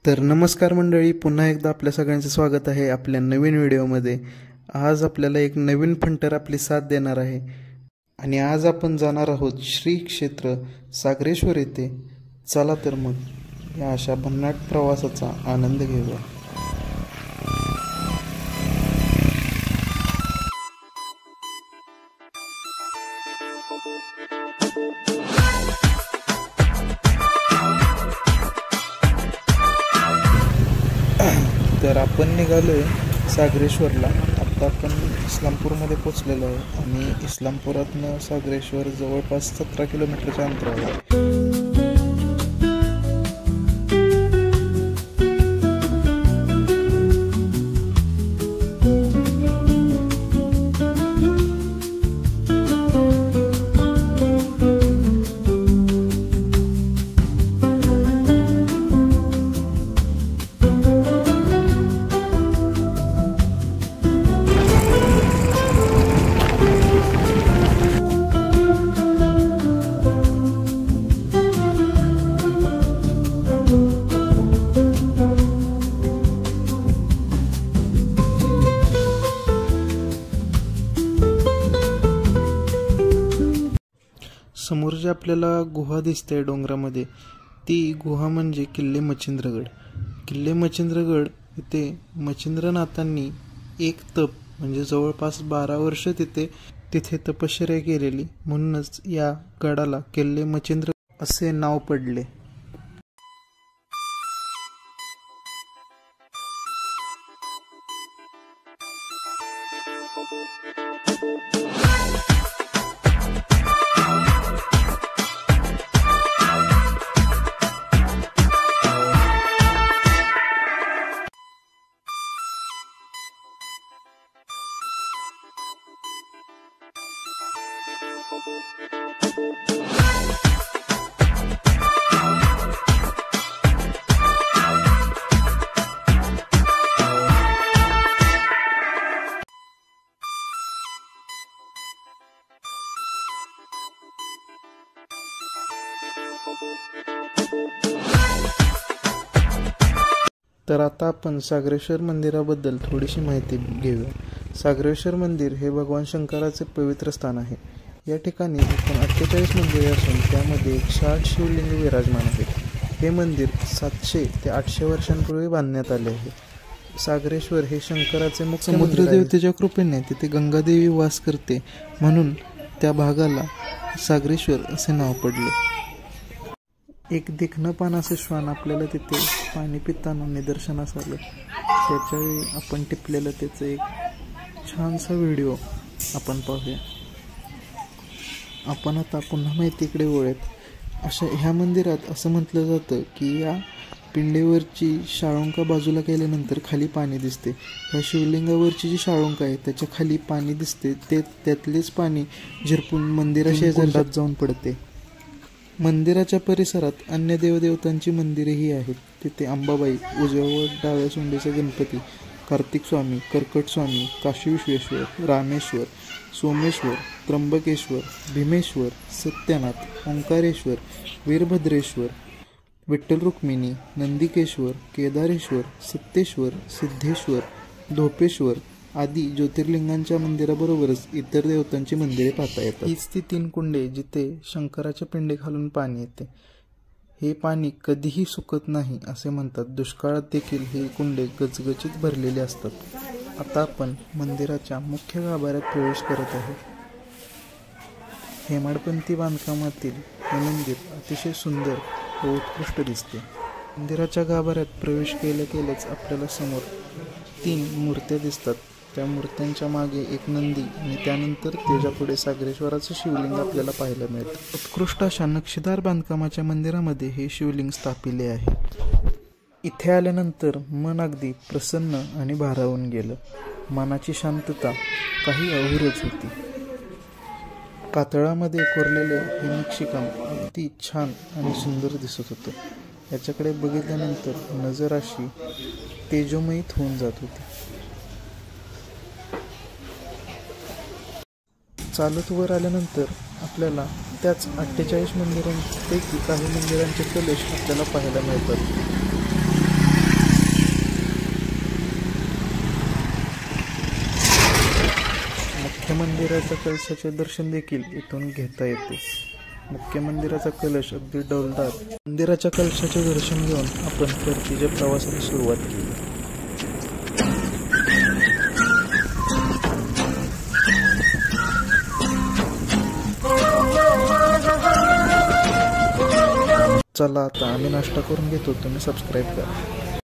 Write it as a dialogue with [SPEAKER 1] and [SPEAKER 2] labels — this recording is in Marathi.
[SPEAKER 1] तर नमस्कार मंडळी, पुन्हा एकदा आपल्या सगळ्यांचं स्वागत आहे आपल्या नवीन व्हिडिओमध्ये। आज आपल्याला एक नवीन फंटर आपली साथ देणार आहे आणि आज आपण जाणार आहोत श्री क्षेत्र सागरेश्वर येथे। चला तर मग या अशा भन्नाट प्रवासाचा आनंद घेऊया। तर आपण निघालोय सागरेश्वरला। आता आपण इस्लामपूरमध्ये पोहोचलेलो आहे आणि इस्लामपुरातनं सागरेश्वर जवळपास 17 किलोमीटरच्या अंतरावर आहे। समोर जे आपल्याला गुहा दिसते डोंगरामध्ये, ती गुहा म्हणजे किल्ले मच्छिंद्रगड। किल्ले मच्छिंद्रगड इथे मच्छिंद्रनाथांनी एक तप म्हणजे जवळपास 12 वर्ष तिथे तपश्चर्या केलेली, म्हणूनच या गडाला किल्ले मच्छिंद्र असे नाव पडले। तर आता आपण सागरेश्वर मंदिराबद्दल थोडीशी माहिती घेऊया। सागरेश्वर मंदिर हे भगवान शंकराचे पवित्र स्थान आहे। या ठिकाणी एकूण 48 मंदिरे असून त्यामध्ये 108 शिवलिंग विराजमान आहेत। हे मंदिर 700 ते 800 वर्षांपूर्वी बांधण्यात आले आहे। सागरेश्वर हे शंकराचे मुख्य समुद्रदेवतेच्या कृपेने तिथे गंगादेवी वास करते, म्हणून त्या भागाला सागरेश्वर असे नाव पडले। एक देखणं पानाचे श्वान आपल्याला तिथे पाणी पिताना निदर्शनास आलं। त्याच्यावेळी आपण टिपलेलं त्याचं एक छानसा व्हिडिओ आपण पाहूया। आपण आता पुन्हा माहितीकडे वळूयात। ह्या मंदिरात असं म्हटलं जातं की या पिंडीवरची शाळुंका बाजूला केल्यानंतर खाली पाणी दिसते। ह्या शिवलिंगावरची जी शाळुंका आहे त्याच्या खाली पाणी दिसते, त्यातलेच पाणी झिरपून मंदिराशेजारी जाऊन पडते। मंदिराच्या परिसरात अन्य देवदेवतांची मंदिरेही आहेत। तिथे अंबाबाई, उजव्या व डाव्या सोंडीचा गणपती, कार्तिक स्वामी, कर्कट स्वामी, काशी विश्वेश्वर, रामेश्वर, सोमेश्वर, त्र्यंबकेश्वर, भीमेश्वर, सत्यनाथ, ओंकारेश्वर, वीरभद्रेश्वर, विठ्ठल रुक्मिणी, नंदिकेश्वर, केदारेश्वर, सत्तेश्वर, सिद्धेश्वर, धोपेश्वर आदी ज्योतिर्लिंगांच्या मंदिराबरोबरच इतर देवतांची मंदिरे पाहता येतात। हीच ती 3 कुंडे जिथे शंकराच्या पिंडी खालून पाणी येते। हे पाणी कधीही सुकत नाही असे म्हणतात। दुष्काळात देखील हे कुंडे गचगचीत भरलेले असतात। आता आपण मंदिराच्या मुख्य गाभाऱ्यात प्रवेश करत आहोत। हेमाडपंथी बांधकामातील हे मंदिर अतिशय सुंदर व उत्कृष्ट दिसते। मंदिराच्या गाभाऱ्यात प्रवेश केल्याच आपल्याला समोर 3 मूर्त्या दिसतात। त्या मूर्त्यांच्या मागे एक नंदी आणि त्यानंतर त्याच्यापुढे सागरेश्वराचं शिवलिंग आपल्याला पाहायला मिळतं। उत्कृष्ट अशा नक्षीदार बांधकामाच्या मंदिरामध्ये हे शिवलिंग स्थापिले आहे। इथे आल्यानंतर मन अगदी प्रसन्न आणि भारावून गेलं। मनाची शांतता काही अधुरच होती। कातळामध्ये कोरलेले हे नक्षीकाम अगदी छान आणि सुंदर दिसत होतं। याच्याकडे बघितल्यानंतर नजर अशी तेजोमयीत होऊन जात होती। चालत वर आल्यानंतर आपल्याला त्याच 48 मंदिरांपैकी काही मंदिरांचे कलश आपल्याला पाहायला मिळतात। मंदिराच्या कलशाचे दर्शन देखील इथून घेता येते. मुख्य मंदिराचा कलश अगदी डौलदार. मंदिराच्या कलशाचे दर्शन घेऊन आपण परतीच्या प्रवासाला सुरुवात केली. चला आता आम्ही नाश्ता करून घेतो, तुम्ही सबस्क्राईब करा.